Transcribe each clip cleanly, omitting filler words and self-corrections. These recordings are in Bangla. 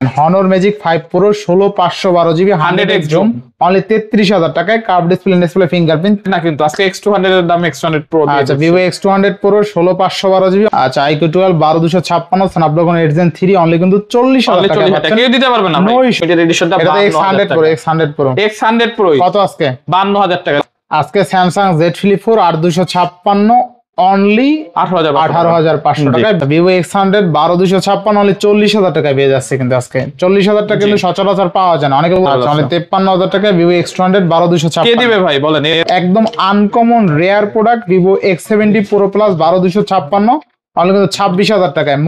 Honor Magic 5 Pro 16512 GB 100x zoom only 33000 টাকায় কার্ভ ডিসপ্লে ফিঙ্গারপ্রিন্ট না কিন্তু আজকে X200 এর দাম X200 Pro দিয়ে আচ্ছা Vivo X200 Pro 16512 GB আচ্ছা IQ 12 12256 Snapdragon 8 Gen 3 অনলি কিন্তু 40000 টাকা কেউ দিতে পারবে না ভাই এটা এডিশনটা X100 Pro X100 Pro কত আজকে 52000 টাকা আজকে Samsung Z Flip 4 8256 অনলি 18500 টাকায় Vivo X100 12256 অনলি 40000 টাকায় পেয়ে যাচ্ছে কিন্তু আজকে 40000 টাকা কিন্তু সচরাচর পাওয়া যায় না অনেকে অনলি 53000 টাকায় Vivo X200 12256 কে দিবে ভাই বলেন একদম uncommon rare product Vivo X70 Pro Plus 12256 only কিন্তু 26000 টাকায়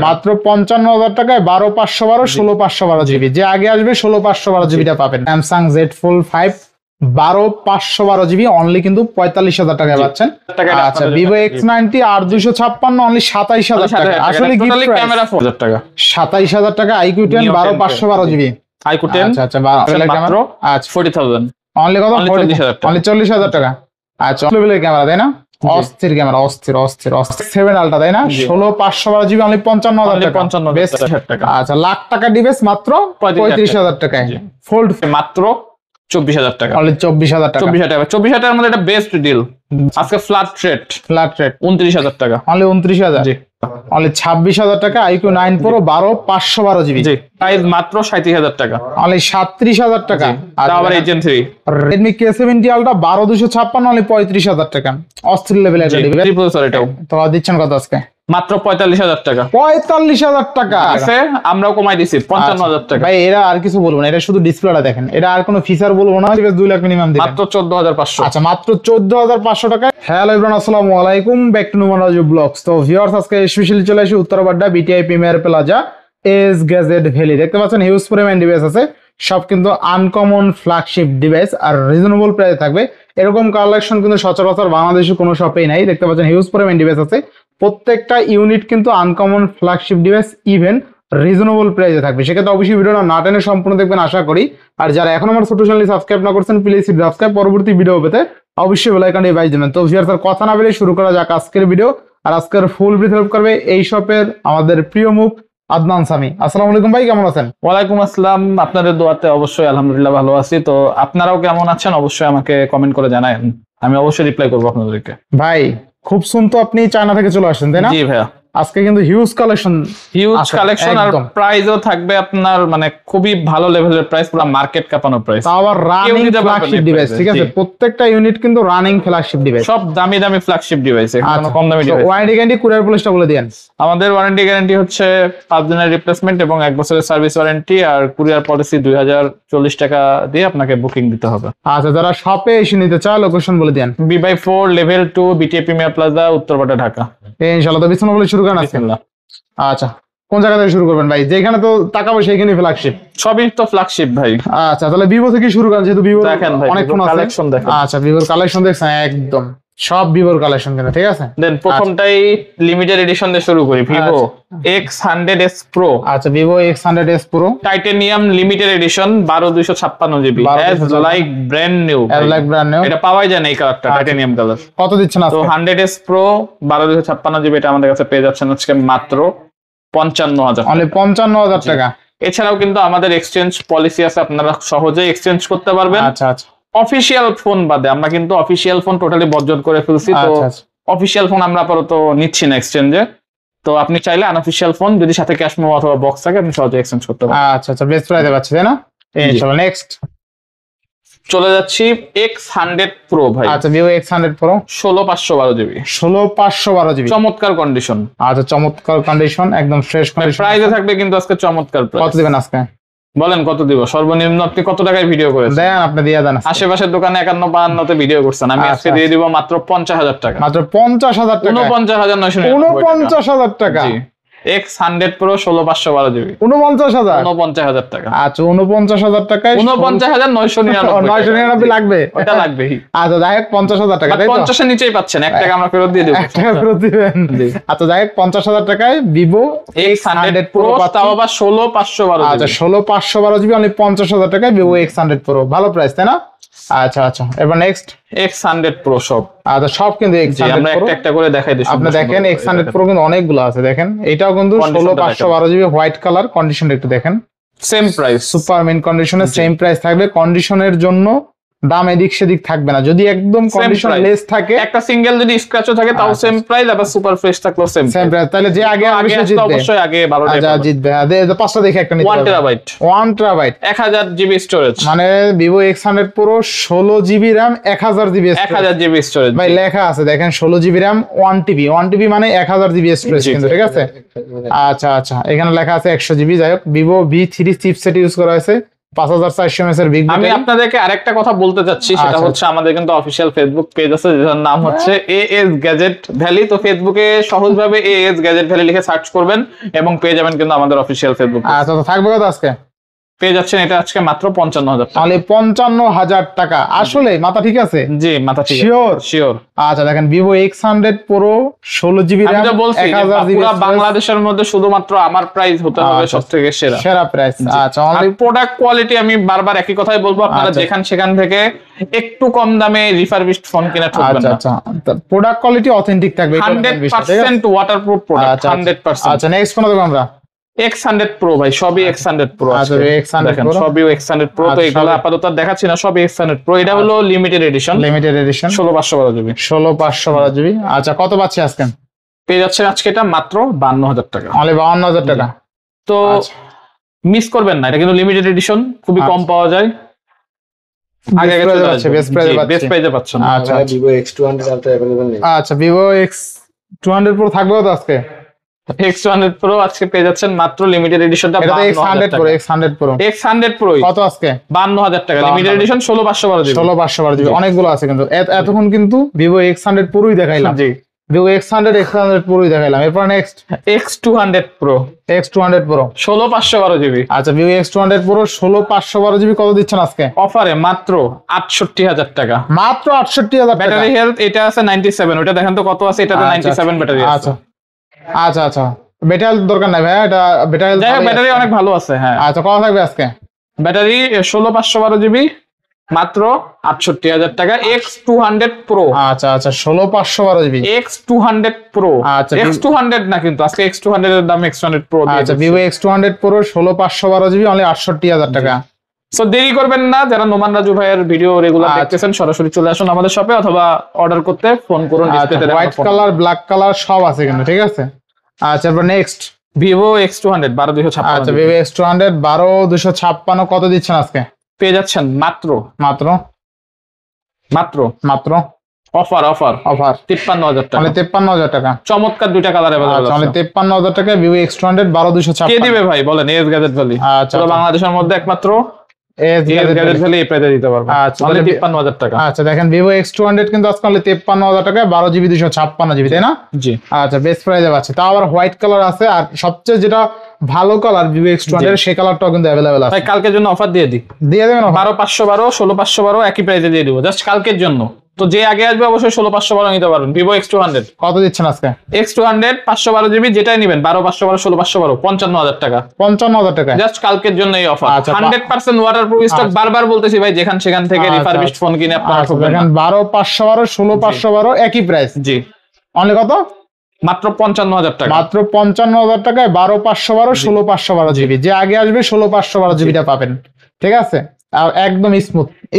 মাত্র 55000 টাকায় 12512 16512 জিবি যে আগে আসবে 16512 জিবিটা পাবেন Samsung Z Fold 5 12512 GB only কিন্তু 45000 টাকায় পাচ্ছেন আচ্ছা Vivo X90 8256 অনলি 27000 টাকা আসলে গিফট ক্যামেরা 4000 টাকা 27000 টাকা IQ 10 12512 জিবি IQ 10 আচ্ছা আচ্ছা মাত্র আচ্ছা 40000 অনলি কত 40000 টাকা আচ্ছা লেভেলের ক্যামেরা তাই না অস্থির ক্যামেরা অস্থির 7 আলট্রা তাই না 16512 জিবি অনলি 55000 টাকা আচ্ছা লাখ টাকা ডিভাইস মাত্র 35000 টাকায় ফোল্ড মাত্র 24000 টাকা অনলি 24000 টাকা 24000 টাকার মধ্যে এটা বেস্ট ডিল আজকে ফ্ল্যাট রেট 29000 টাকা অনলি 29000 জি অনলি 26000 টাকা IQ 9 Pro 12512 জিবি জি প্রাইস মাত্র 37000 টাকা অনলি 37000 টাকা আর আবার Gen 3 Redmi K70 Ultra 12256 only 35000 টাকা অস্থির লেভেল একটা ডিভাইস প্রসেসর এটাও তো দিচ্ছেন কত আজকে মাত্র 45000 টাকা 45000 টাকা আছে আমরাও কমাই দিছি 55000 টাকা ভাই এরা আর কিছু বলবো না এটা শুধু ডিসপ্লেটা দেখেন এটা আর কোনো ফিচার বলবো না 2 লাখ মিনিমাম দিবেন মাত্র 14500 আচ্ছা মাত্র 14500 টাকা হ্যালো एवरीवन আসসালামু আলাইকুম back to Noman Raju vlogs তো ভিউয়ার্স আজকে স্পেশালি চলে আসি Uttarbadda BTI premier plaza S gadget valley দেখতে পাচ্ছেন হিউজ পরিমাণ ডিভাইস আছে সব কিন্তু আনকমন ফ্ল্যাগশিপ ডিভাইস আর রিজনেবল প্রাইসে থাকবে এরকম কালেকশন কিন্তু সচরাচর বাংলাদেশে কোনো শপেই নাই দেখতে পাচ্ছেন হিউজ পরিমাণ ডিভাইস আছে প্রত্যেকটা ইউনিট কিন্তু uncommon flagship device even reasonable প্রাইসে থাকবে সেক্ষেত্রে অবশ্যই ভিডিওটা না টেনে সম্পূর্ণ দেখবেন আশা করি আর যারা এখন আমার ছোট চ্যানেল সাবস্ক্রাইব না করছেন প্লিজ সাবস্ক্রাইব পরবর্তী ভিডিও পেতে অবশ্যই বেল আইকনটি বাজিয়ে দেবেন তো ভিউয়ার্স আর কথা না বলে শুরু করা যাক আজকের ভিডিও আর আজকের ফুল ব্রিফ হেল্প করবে এই শপের আমাদের প্রিয় মুখ আদনান সামি আসসালামু আলাইকুম ভাই কেমন আছেন ওয়ালাইকুম আসসালাম আপনাদের দোয়াতে অবশ্যই আলহামদুলিল্লাহ ভালো আছি তো আপনারাও কেমন আছেন অবশ্যই আমাকে কমেন্ট করে জানাবেন আমি অবশ্যই রিপ্লাই করব আপনাদেরকে ভাই খুব শুন তো আপনি চায়না থেকে চলে আসছেন তাই না জি ভাইয়া আজকে কিন্তু হিউজ কালেকশন আর প্রাইসও থাকবে আপনার মানে খুবই ভালো লেভেলের প্রাইস পুরো মার্কেট কাঁপানো প্রাইস আবার রানিং ফ্ল্যাগশিপ ডিভাইস ঠিক আছে প্রত্যেকটা ইউনিট কিন্তু রানিং ফ্ল্যাগশিপ ডিভাইস সব দামি দামি ফ্ল্যাগশিপ ডিভাইস কোনো কম দামি ডিভাইস ওয়ারেন্টি গ্যারান্টি কুরিয়ার পলিসটা বলে দেন আমাদের ওয়ারেন্টি গ্যারান্টি হচ্ছে 5 দিনের রিপ্লেসমেন্ট এবং 1 বছরের সার্ভিস ওয়ারেন্টি আর কুরিয়ার পলিসি 2040 টাকা দিয়ে আপনাকে বুকিং দিতে হবে আচ্ছা যারা শপে এসে নিতে চায় লোকেশন বলে দেন B/4 level 2 BTA premier plaza Uttarpara Dhaka ইনশাআল্লাহ তো বিছানা বলে শুরু করেন আচ্ছা কোন জায়গা থেকে শুরু করবেন ভাই যেখানে তো টাকা পয়সা এখানে ফ্ল্যাগশিপ সবই তো ফ্ল্যাগশিপ ভাই আচ্ছা তাহলে ভিভো থেকে শুরু করেন যেহেতু ভিভো দেখেন ভাই অনেক ফোন আছে কালেকশন দেখেন আচ্ছা ভিভোর কালেকশন দেখছেন একদম সব ভিভোর কালেকশন কিন্তু ঠিক আছে দেন প্রথমটাই লিমিটেড এডিশন দিয়ে শুরু করি ভিভো X100s Pro আচ্ছা Vivo X100s Pro titanium limited edition 12256 GB as like brand new এটা পাওয়াই যায় না এই কালারটা টাইটানিয়াম কালার কত দিচ্ছেন আজকে তো 100s Pro 12256 জিবি এটা আমাদের কাছে পেয়ে যাচ্ছেন আজকে মাত্র 55000 অনলি 55000 টাকা এছাড়াও কিন্তু আমাদের এক্সচেঞ্জ পলিসি আছে আপনারা সহজেই এক্সচেঞ্জ করতে পারবেন আচ্ছা আচ্ছা অফিশিয়াল ফোন বাদে আমরা কিন্তু অফিশিয়াল ফোন টোটালি বর্জন করে ফেলছি তো অফিশিয়াল ফোন আমরা আপাতত নিচ্ছি না এক্সচেঞ্জে তো আপনি চাইলে আনঅফিশিয়াল ফোন যদি সাথে ক্যাশ মেমো অথবা বক্স থাকে আপনি সহজে এক্সচেঞ্জ করতে পারেন আচ্ছা আচ্ছা বেস্ট প্রাইসে পাচ্ছি তাই না ইনশাআল্লাহ নেক্সট চলে যাচ্ছি X100 Pro ভাই আচ্ছা Vivo X100 Pro 16512 GB 16512 GB চমৎকার কন্ডিশন আচ্ছা চমৎকার কন্ডিশন একদম ফ্রেশ কন্ডিশন প্রাইসে থাকবে কিন্তু আজকে চমৎকার প্রাইস কত দিবেন আজকে বলেন কত দিব সর্বনিম্ন আপনি কত টাকায় ভিডিও করেছেন দেন আপনি দিয়ে দেন আশেপাশের দোকানে 51 52 তে ভিডিও করছেন আমি আজকে দিয়ে দিব মাত্র 50000 টাকা মাত্র 50000 টাকা 49999 টাকা জি X100 Pro 16512 জিবি 49000 টাকা আচ্ছা 49000 টাকায় 49999 লাগবে ওটা লাগবে আচ্ছা যাই হোক 50000 টাকা তাই তো 50 এর নিচেই পাচ্ছেন 1 টাকা আমরা ফেরত দিয়ে দেব 1 টাকা ফেরত দিবেন আচ্ছা যাই হোক 50000 টাকায় Vivo X100 Pro তাও আবার 16512 আচ্ছা 16512 জিবি অনলি 50000 টাকায় Vivo X100 Pro ভালো প্রাইস তাই না আচ্ছা আচ্ছা এবার নেক্সট X100 Pro সব আচ্ছা সব কিন্তু X100 আমরা একটা একটা করে দেখাই দিই আপনি দেখেন X100 Pro কিন্তু অনেকগুলো আছে দেখেন এটাও কিন্তু 16512 জিবি হোয়াইট কালার কন্ডিশন একটু দেখেন সেম প্রাইস, সুপার মিন্ট কন্ডিশনের সেম প্রাইস থাকবে। কন্ডিশনের জন্য দাম এদিক সেদিক থাকবে না, যদি একদম কন্ডিশন লেস থাকে, একটা সিঙ্গেল যদি স্ক্র্যাচও থাকে তাও সেম প্রাইস, আবার সুপার ফ্রেশ থাকলেও সেম প্রাইস। তাহলে যে আগে জিতবে অবশ্যই আগে 12টা জিতবে। পাঁচটা দেখে একটা নিতে 1 টেরাবাইট 1 টেরাবাইট 1000 জিবি স্টোরেজ, মানে Vivo X100 Pro 16 GB RAM 1000 GB 1000 GB storage ভাই লেখা আছে দেখেন, 16 জিবি RAM 1 TB মানে 1000 জিবি স্টোরেজ কিন্তু, ঠিক আছে। আচ্ছা আচ্ছা, এখানে লেখা আছে 100 জিবি। যাই হোক, Vivo V3 চিপসেট ইউজ করা হয়েছে, 5400 mAh এর বিগ ব্যাটারি। আমি আপনাদেরকে আরেকটা কথা বলতে চাচ্ছি, সেটা হচ্ছে আমাদের কিন্তু অফিশিয়াল ফেসবুক পেজ আছে যেটার নাম হচ্ছে AS গ্যাজেট ভ্যালি। তো ফেসবুকে সহজভাবে AS গ্যাজেট ভ্যালি লিখে সার্চ করবেন এবং পেয়ে যাবেন কিন্তু আমাদের অফিশিয়াল ফেসবুক। আচ্ছা, তো থাকবে কত আজকে? পেয়ে যাচ্ছেন এটা আজকে মাত্র 55000 টাকা। তাহলে 55000 টাকা। আসলে মাথা ঠিক আছে? জি মাথা ঠিক আছে, শিওর শিওর। আচ্ছা দেখেন, Vivo X100 Pro 16 GB RAM 1000 GB, পুরো বাংলাদেশের মধ্যে শুধুমাত্র আমার প্রাইস হতে হবে সবথেকে সেরা প্রাইস। আচ্ছা, অনলি প্রোডাক্ট কোয়ালিটি আমি বারবার একই কথাই বলবো, আপনারা সেখান থেকে একটু কম দামে রিফারবিশড ফোন কিনে ঠকবেন না। আচ্ছা, প্রোডাক্ট কোয়ালিটি অথেন্টিক থাকবে, 100% ওয়াটারপ্রুফ প্রোডাক্ট, 100%। আচ্ছা, নেক্সট কোন দেখব আমরা? X100 Pro ভাই, সবই X100 Pro আছে। দেখেন সবই X100 Pro, তো এগুলো আপাতত দেখাচ্ছি না, সবই X100 Pro। এটা হলো লিমিটেড এডিশন 16512 জিবি 16512 জিবি। আচ্ছা, কত পাচ্ছি আজকে? পেয়ে যাচ্ছে আজকে এটা মাত্র 52000 টাকা, অনলি 52000 টাকা। তো মিস করবেন না, এটা কিন্তু লিমিটেড এডিশন, খুবই কম পাওয়া যায়। আগে বেস্ট প্রাইসে পাচ্ছেন। আচ্ছা, Vivo X200 Ultra अवेलेबल নেই। আচ্ছা, Vivo X200 Pro থাকবে তো আজকে? X100 Pro আজকে পেয়ে যাচ্ছেন মাত্র লিমিটেড এডিশনটা 52000 টাকা। X100 Pro কত আজকে? 52000 টাকা লিমিটেড এডিশন 16512 জিবি 16512 জিবি। অনেকগুলো আছে কিন্তু, এতক্ষণ কিন্তু Vivo X100 Proই দেখাইলাম। জি, Vivo X100 Proই দেখাইলাম। এরপর নেক্সট X200 Pro 16512 জিবি। আচ্ছা, Vivo X200 Pro 16512 জিবি কত দিচ্ছেন আজকে? অফারে মাত্র 68000 টাকা, মাত্র 68000 টাকা। ব্যাটারি হেলথ এটা আছে 97, ওটা দেখেন তো কত আছে, এটাতে 97 ব্যাটারি আছে। আচ্ছা আচ্ছা আচ্ছা, ব্যাটারি দরকার নাই ভাই, এটা ব্যাটারি অনেক ভালো আছে। হ্যাঁ, আচ্ছা, কত থাকবে আজকে? ব্যাটারি 16512 জিবি মাত্র 68000 টাকা। X200 Pro, আচ্ছা আচ্ছা, 16512 জিবি X200 Pro। আচ্ছা, X200 না কিন্তু, আজকে X200 এর দাম X100 Pro দিয়ে আচ্ছা, দিচ্ছি। Vivo X200 Pro 16512 GB only 68000 টাকা। সো দেরি করবেন না, যারা নোমান রাজু ভাইয়ের ভিডিও রেগুলার দেখতেছেন সরাসরি চলে আসুন আমাদের শপে, অথবা অর্ডার করতে ফোন করুন। হোয়াইট কালার, ব্ল্যাক কালার সব আছে কিন্তু, ঠিক আছে। আচ্ছা, এরপর নেক্সট Vivo X200 12256। আচ্ছা, Vivo X200 12256 কত দিচ্ছেন আজকে? পেয়ে যাচ্ছেন মাত্র মাত্র মাত্র মাত্র অফার 53000 টাকা, মানে 53000 টাকা। চমৎকার দুইটা কালার अवेलेबल আচ্ছা, আছে। মানে 53000 টাকা Vivo X200 12256 কে দিবে ভাই বলেন? S gadget valley. আচ্ছা, পুরো বাংলাদেশের মধ্যে একমাত্র এস গ্যাজেট ভ্যালি এই প্রাইসে দিতে পারবে। আচ্ছা, তাহলে 53000 টাকা। আচ্ছা, দেখেন Vivo X200 কিন্তু আজকে অনলি 53000 টাকা, 12 জিবি 256 জিবি, তাই না? জি, আচ্ছা, বেস্ট প্রাইসে পাচ্ছে। তাও আবার হোয়াইট কালার আছে, আর সবচেয়ে যেটা ভালো কালার Vivo X200 সেই কালারটাও কিন্তু अवेलेबल আছে। ভাই কালকের জন্য অফার দিয়ে দেবেন? 12512 16512 একই প্রাইসে দিয়ে দিব, জাস্ট কালকের জন্য। তো যে আগে আসবে অবশ্যই 16512 নিতে পারবেন। Vivo X200 কত দিচ্ছেন আজকে? X200 512 জিবি যেটাই নেবেন 12512 16512 55000 টাকা, 55000 টাকা জাস্ট কালকের জন্য এই অফার। আচ্ছা, 100% ওয়াটারপ্রুফ স্টক, বারবার বলতেছি ভাই, সেখান থেকে রিফারবিশড ফোন কিনে আপনারা ঠকবেন না। দেখেন 12512 16512 একই প্রাইস। জি, অনলি কত? মাত্র 55000 টাকা, মাত্র 55000 টাকায় 12512 16512 জিবি। যে আগে আসবে 16512 জিবিটা পাবেন, ঠিক আছে। আর একদম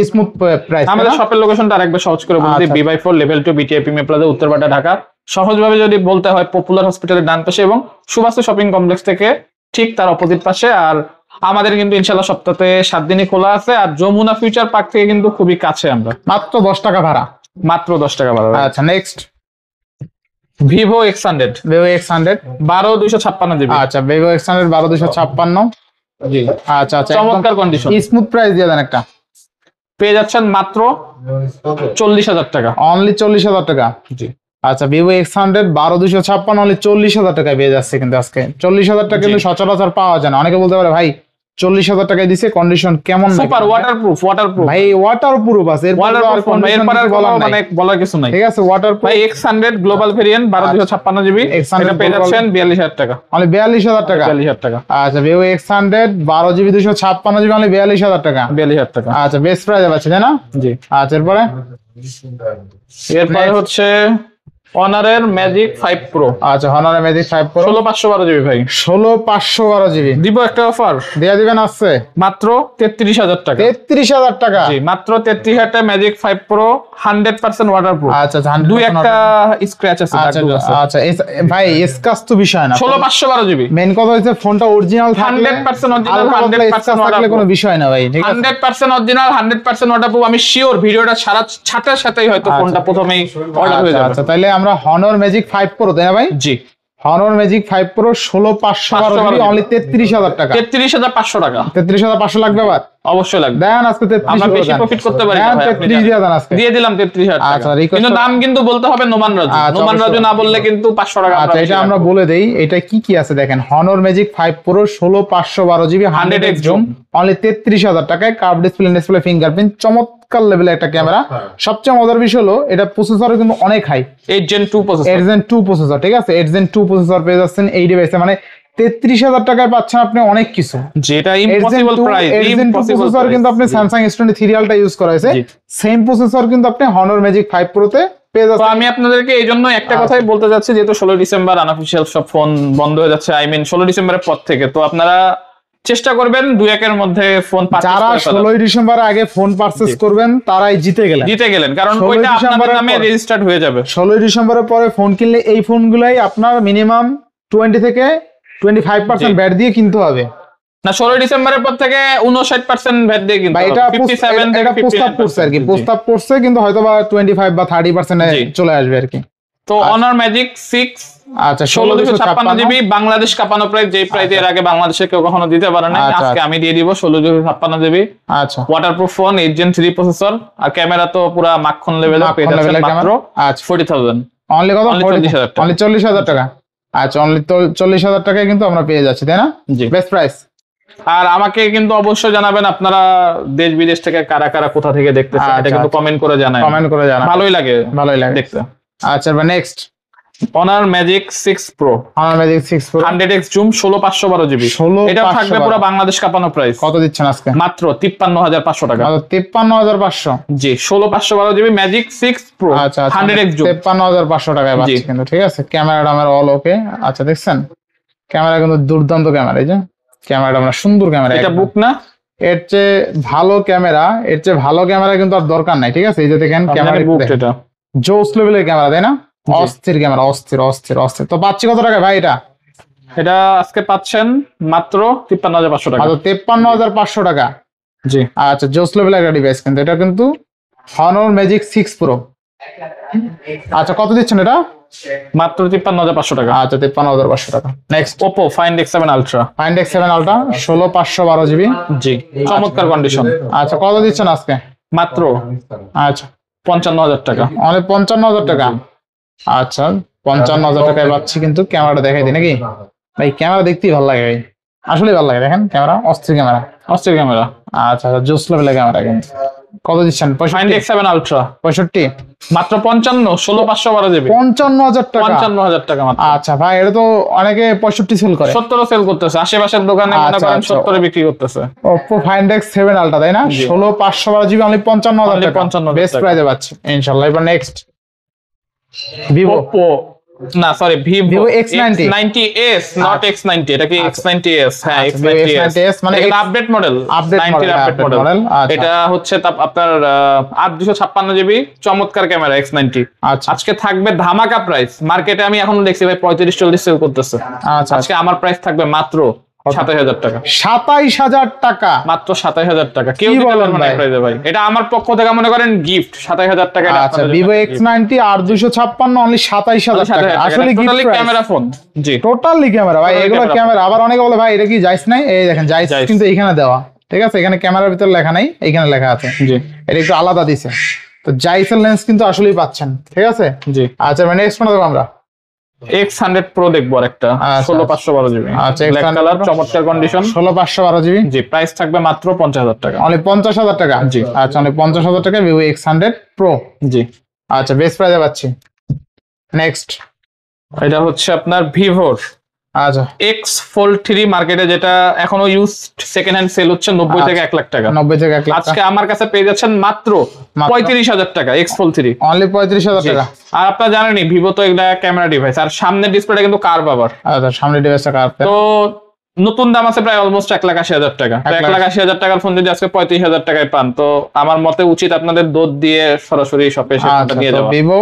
স্মুথ প্রাইস। আমাদের শপের লোকেশনটা আরেকবার সহজ করে বলতে, B/4 level 2 BTI premier plaza, Uttarpara, Dhaka. সহজভাবে যদি বলতে হয়, পপুলার হসপিটালের ডান পাশে এবং সুবাস্তু শপিং কমপ্লেক্স থেকে ঠিক তার অপোজিট পাশে। আর আমাদের কিন্তু ইনশাআল্লাহ সপ্তাহে 7 দিনই খোলা আছে। আর যমুনা ফিউচার পার্ক থেকে কিন্তু খুবই কাছে আমরা, মাত্র 10 টাকা ভাড়া, মাত্র 10 টাকা ভাড়া। আচ্ছা, নেক্সট Vivo X100 12256 জিবি। আচ্ছা, Vivo X100 12256। জি, আচ্ছা আচ্ছা, চমৎকার কন্ডিশন, স্মুথ প্রাইস দিয়ে দেন একটা। পেয়ে যাচ্ছেন মাত্র 40000 টাকা, অনলি 40000 টাকা। জি। আচ্ছা, Vivo X100 12256 অনলি 40000 টাকায় পেয়ে যাচ্ছে কিন্তু আজকে। 40000 টাকা কিন্তু সচরাচর পাওয়া যায় না। অনেকে বলতে পারে ভাই 40000 টাকায় দিছে, কন্ডিশন কেমন? সুপার ওয়াটারপ্রুফ ভাই, ওয়াটারপ্রুফ আছে, ওয়াটারপ্রুফ ফোন, এরপর আর মানে বলার কিছু নাই, ঠিক আছে। ওয়াটারপ্রুফ ভাই X100 গ্লোবাল ভেরিয়েন্ট 12256 জিবি, এটা পেয়ে যাচ্ছেন 42000 টাকা, অনলি 42000 টাকা। 42000 টাকা। আচ্ছা, Vivo X100 12 GB 256 GB only 42000 টাকা। 42000 টাকা, আচ্ছা, বেস্ট প্রাইসে পাচ্ছে, তাই না? জি। আচ্ছা, এরপরে এরপরে হচ্ছে অনারের ম্যাজিক 5 প্রো। আচ্ছা হনারের ম্যাজিক 5 প্রো 16/512 জিবি ভাই। 16/512 জিবি দিব একটা অফার দেয়া দিবেন আছে মাত্র 33,000 টাকা। 33,000 টাকা। জি মাত্র 33,000 টাকা ম্যাজিক 5 প্রো 100% ওয়াটারপ্রুফ। আচ্ছা দুই একটা স্ক্র্যাচ আছে, দাগ আছে। আচ্ছা ভাই স্ক্র্যাচ তো বিষয় না। 16/512 জিবি। মেইন কথা হচ্ছে ফোনটা অরিজিনাল থাকলে 100% অরিজিনাল, থাকলে 100% কোনো বিষয় না ভাই, ঠিক আছে 100% অরিজিনাল, 100% ওয়াটারপ্রুফ। আমি শিওর ভিডিওটা সাথে সাথেই হয়তো ফোনটা প্রথমেই অর্ডার হয়ে যাবে। আচ্ছা তাহলে আমরা হনর ম্যাজিক 5 প্রো তাই না ভাই? জি Honor magic 5 pro 16/512 GB only 33,000 টাকা। 33,500 টাকা। 33,500 লাগবে আবার? অবশ্যই লাগবে। দেন আজকে 33 আমরা বেশি প্রফিট করতে পারি না ভাই, আপনি 33 দিয়ে দেন আজকে। দিয়ে দিলাম 33,000 টাকা। আচ্ছা, কিন্তু দাম কিন্তু বলতে হবে নোমান রাজু। নোমান রাজু না বললে কিন্তু 500 টাকা। আচ্ছা এটা আমরা বলে দেই এটা কি আছে দেখেন। Honor magic 5 pro 16/512 GB 100x zoom only 33,000 টাকায়। কার্ভ ডিসপ্লে ফিঙ্গারপ্রিন্ট, চমৎকার লেভেলের একটা ক্যামেরা। সবচেয়ে মজার বিষয় হলো এটা প্রসেসর কিন্তু অনেক high, 8 Gen 2 processor. 8 Gen 2 processor, ঠিক আছে 8 Gen 2 প্রসেসর পেয়ে যাচ্ছেন এই ডিভাইসে। মানে 33,000 টাকায় পাচ্ছেন আপনি অনেক কিছু। যেটা ইম্পসিবল প্রাইস। 8 Gen 2 প্রসেসর কিন্তু আপনি Samsung S23 সিরিয়ালটা ইউজ করা হয়েছে, সেম প্রসেসর কিন্তু আপনি হনর ম্যাজিক 5 প্রো তে পেয়ে তো যাচ্ছেন। আমি আপনাদেরকে এই জন্য একটা কথাই বলতে যাচ্ছি, যেহেতু 16 ডিসেম্বর আনঅফিশিয়াল সব ফোন বন্ধ হয়ে যাচ্ছে, 16 ডিসেম্বরের পর থেকে। তো আপনারা চেষ্টা করবেন 2-1 এর মধ্যে ফোন পারচেজ যারা করে ফেলার। 16 ডিসেম্বর আগে ফোন পারচেজ করবেন তারাই জিতে গেলেন, কারণ 16 ওইটা আপনাদের ডিসেম্বরের নামে পর- রেজিস্টার্ড হয়ে যাবে। 16 ডিসেম্বরের পরে ফোন কিনলে এই ফোনগুলাই আপনার মিনিমাম 20 থেকে 25% ব্যাট দিয়ে কিনতে হবে। না 16 ডিসেম্বরের পর থেকে 59% ভ্যাট দিয়ে কিনতে বা হবে। এটা 57 এটা প্রস্তাব করছে আর কি, প্রস্তাব করছে কিন্তু হয়তো বা 25 বা 30% এ চলে আসবে আর কি। তো অনার ম্যাজিক 6 আচ্ছা 1656 জিবি বাংলাদেশ কাপানো প্রাইস, যেই প্রাইস এর আগে বাংলাদেশে কেউ কখনো দিতে পারে না। আজকে আমি দিয়ে দিব 1656 জিবি। আচ্ছা ওয়াটারপ্রুফ ফোন, 8 Gen 3 প্রসেসর, আর ক্যামেরা তো পুরো মাখন লেভেলে পেয়ে যাচ্ছেন মাত্র আচ্ছা 40,000। অনলি কত? Only 40,000 টাকা। অনলি 40,000 টাকা। আচ্ছা অনলি 40,000 টাকায় কিন্তু আমরা পেয়ে যাচ্ছি তাই না? জি বেস্ট প্রাইস। আর আমাকে কিন্তু অবশ্যই জানাবেন আপনারা দেশ বিদেশ থেকে কারা কারা কোথা থেকে দেখতেছেন, এটা কিন্তু কমেন্ট করে জানাবেন। ভালোই লাগে দেখতে। আচ্ছা এবার next honour magic 6 pro. Honour magic 6 pro 100x zoom 16/512 GB. এটাও থাকবে পুরো বাংলাদেশ কাপানো প্রাইস। কত দিচ্ছেন আজকে? মাত্র 53,500 টাকা। 53,500 জি 16/512 জিবি ম্যাজিক 6 প্রো। আচ্ছা 100x জুম 53,500 টাকায় পাচ্ছি কিন্তু, ঠিক আছে। ক্যামেরাটা আমার অল ওকে। আচ্ছা দেখছেন ক্যামেরা কিন্তু দুর্দান্ত ক্যামেরা, এই যে ক্যামেরাটা আমরা সুন্দর ক্যামেরা। এটা বুক না, এর চেয়ে ভালো ক্যামেরা কিন্তু আর দরকার নাই, ঠিক আছে। এই যে দেখেন ক্যামেরা বুক, এটা জোস লেভেলের ক্যামেরা তাই না? অস্থির ক্যামেরা, অস্থির। তো পাচ্ছি কত টাকা ভাই এটা? এটা আজকে পাচ্ছেন মাত্র 53,500 টাকা। আচ্ছা 53,500 টাকা। জি আচ্ছা জোস লেভেলের একটা ডিভাইস কিন্তু এটা, কিন্তু হনর ম্যাজিক 6 প্রো। আচ্ছা কত দিচ্ছেন এটা? মাত্র 53,500 টাকা। আচ্ছা 53,500 টাকা। Next Oppo Find X7 Ultra। Find X7 Ultra 16/512 GB. জি চমৎকার কন্ডিশন। আচ্ছা কত দিচ্ছেন আজকে? মাত্র আচ্ছা 55,000 টাকা। অনেক 55,000 টাকা। আচ্ছা 55,000 টাকায় পাচ্ছি কিন্তু। ক্যামেরাটা দেখাই দিই নাকি ভাই? ক্যামেরা দেখতেই ভালো লাগে ভাই, আসলে ভালো লাগে। দেখেন ক্যামেরা অস্থির ক্যামেরা। আচ্ছা জোস লেভেলের ক্যামেরা কিন্তু। কত দিচ্ছেন? Find X7 Ultra 65 মাত্র 55 16/512 জিবি 55,000 টাকা। 55,000 টাকা মাত্র। আচ্ছা ভাই এটা তো অনেকে 65 সেল করে। 70 সেল করতেছে, আশেপাশের দোকানে মনে করেন 70 এ বিক্রি করতেছে। Oppo Find X7 Ultra তাই না? 16/512 জিবি অনলি 55,000 টাকা। 55,000 বেস্ট প্রাইসে পাচ্ছি ইনশাআল্লাহ। এবার নেক্সট Vivo Oppo না sorry Vivo X90 X90s not X90, এটা কি X90s? হ্যাঁ Vivo X90s মানে এটা আপডেট মডেল, 90 আপডেট মডেল। এটা হচ্ছে আপনার 8/256 জিবি চমৎকার ক্যামেরা X90। আজকে থাকবে ধামাকা প্রাইস। মার্কেটে আমি এখন দেখছি ভাই 35-40 সেল করতেছে। আজকে আমার প্রাইস থাকবে মাত্র 27,000 টাকা। 27,000 টাকা মাত্র 27,0000 টাকা। কেউ দিতে পারবে না প্রাইসে ভাই। এটা আমার পক্ষ থেকে মনে করেন গিফট 27,000 টাকা। আচ্ছা Vivo X90 8/256 অনলি 27,000 টাকা। আসলে গিফট ক্যামেরা ফোন। জি টোটালি ক্যামেরা ভাই, এগুলো ক্যামেরা। আবার অনেকে বলে ভাই এটা কি জাইস নাই? এই দেখেন জাইস কিন্তু এখানে দেওয়া, ঠিক আছে। এখানে ক্যামেরার ভিতর লেখা নাই, এখানে লেখা আছে। জি এটা একটু আলাদা দিছে। তো জাইসের লেন্স কিন্তু আসলেই পাচ্ছেন, ঠিক আছে। জি আচ্ছা মানে নেক্সট কোনটা দেখব আমরা? X100 Pro দেখবো আরেকটা 16/512 জিবি। আচ্ছা ব্ল্যাক কালার চমৎকার কন্ডিশন 16/512 জিবি। জি প্রাইস থাকবে মাত্র 50,000 টাকা। অনলি 50,000 টাকা। জি আচ্ছা অনলি 50,000 টাকা Vivo X100 Pro। জি আচ্ছা বেস্ট প্রাইসে পাচ্ছি। নেক্সট এটা হচ্ছে আপনার Vivo আচ্ছা এক্স ফোল্ড 3 মার্কেটে যেটা এখনো ইউজড সেকেন্ড হ্যান্ড সেল হচ্ছে 90 থেকে 1 লাখ টাকা। 90 থেকে 1 লাখ আজকে আমার কাছে পেয়ে যাচ্ছেন মাত্র 35,000 টাকা এক্স ফোল্ড 3, অনলি 35,000 টাকা। আর আপনারা জানেনই ভিভো তো এগুলা ক্যামেরা ডিভাইস, আর সামনের ডিসপ্লেটা কিন্তু কার্ভ আবার। আচ্ছা সামনে ডিভাইসটা কার্ভ। তো নতুন দাম আছে প্রায় অলমোস্ট 1,80,000 টাকা। 1,80,000 টাকার ফোন যদি আজকে 35,000 টাকায় পান, তো আমার মতে উচিত আপনাদের দৌড় দিয়ে সরাসরি শপে এসে নিয়ে যাওয়া। Vivo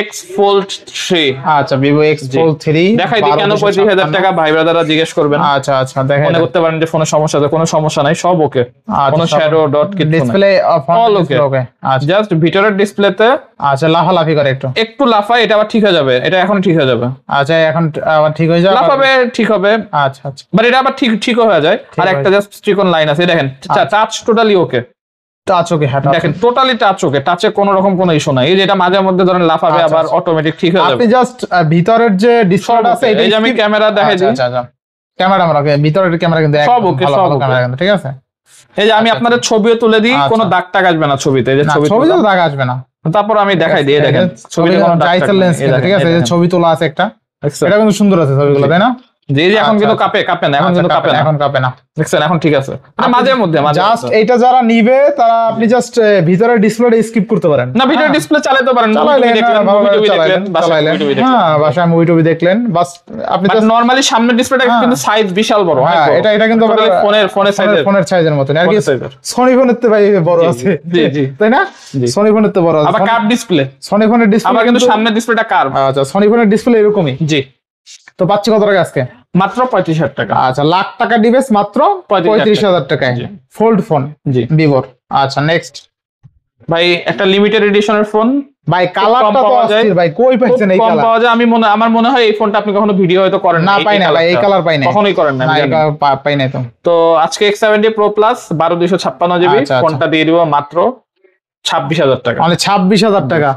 x fold 3। আচ্ছা ভিভো এক্স ফোল্ড 3 দেখাই দিই কেন 35,000 টাকা, ভাই ব্রাদাররা জিজ্ঞেস করবেন। আচ্ছা আচ্ছা দেখেন, মনে করতে পারেন যে ফোনের সমস্যা আছে, কোনো সমস্যা নাই, সব ওকে, কোনো শ্যাডো ডট কিছু নাই, ডিসপ্লে অল ওকে। আচ্ছা জাস্ট ভিতরের ডিসপ্লেতে আচ্ছা লাফালাফি করে একটু লাফায়, এটা আবার ঠিক হয়ে যাবে, এটা এখন ঠিক হয়ে যাবে। আচ্ছা এখন আবার ঠিক হয়ে যাবে, লাফাবে ঠিক হবে, আচ্ছা আচ্ছা বাট এটা আবার ঠিকও হয়ে যায়। আর একটা জাস্ট ত্রিকোণ লাইন আছে দেখেন, টাচ টোটালি ওকে, টাচ ওকে, হ্যাঁ দেখেন টোটালি টাচ ওকে, টাচে কোনো রকম কোনো ইস্যু নাই। এই যে এটা মাঝে মধ্যে ধরেন লাফাবে, আবার অটোমেটিক ঠিক হয়ে যাবে। আপনি জাস্ট ভিতরের যে ডিসপ্লেটা আছে এই যে আমি ক্যামেরা দেখাই দিই, আচ্ছা আচ্ছা ক্যামেরা আমরা ভিতরের ক্যামেরা কিন্তু সব ওকে, সব ক্যামেরা কিন্তু ঠিক আছে। এই যে আমি আপনাদের ছবিও তুলে দিই, কোনো দাগ টাগ আসবে না ছবিতে, এই যে ছবিতে দাগ আসবে না। তারপর আমি দেখাই দিই, দেখেন ছবিতে কোনো দাগ টাগ লেন্স ঠিক আছে, এই যে ছবি তোলা আছে একটা, এটা কিন্তু সুন্দর আছে ছবিগুলো, তাই না? জি জি, এখন কিন্তু কাঁপে না, এখন কিন্তু কাঁপে না, এখন কাঁপে না, দেখছেন এখন ঠিক আছে। মাঝে মধ্যে জাস্ট এটা যারা নিবে তারা আপনি জাস্ট ভিতরের ডিসপ্লেটা স্কিপ করতে পারেন না, ভিডিও ডিসপ্লে চালাতে পারেন, হ্যাঁ বাসায় মুভি টুভি দেখলেন, বাস আপনি নরমালি সামনের ডিসপ্লেটা কিন্তু সাইজ বিশাল বড়, হ্যাঁ এটা কিন্তু ফোনের সাইজের মতন আর কি, সনি ফোনের তো ভাই বড় আছে, জি জি তাই না? সনি ফোনের তো বড় আছে, আবার কার্ভ ডিসপ্লে, সনি ফোনের ডিসপ্লে আবার কিন্তু সামনের ডিসপ্লেটা কার্ভ। আচ্ছা সনি ফোনের ডিসপ্লে এরকমই, জি। তো পাচ্ছি কত টাকা আজকে? মাত্র 35,000 টাকা। আচ্ছা লাখ টাকা ডিভাইস মাত্র 35,000 টাকায়, ফোল্ড ফোন জি ভিভোর। আচ্ছা নেক্সট ভাই একটা লিমিটেড এডিশনের ফোন, ভাই কালারটা তো অস্থির ভাই, কই পাইছেন এই কালার? পাওয়া যায়, আমার মনে হয় এই ফোনটা আপনি কখনো ভিডিও হয়তো করেন না, পাই না ভাই, এই কালার পাই না, কখনোই করেন না, পাই না। তো আজকে X70 Pro Plus 12/256 GB ফোনটা দিয়ে দিব মাত্র 26,000 টাকা, মানে 26,000 টাকা।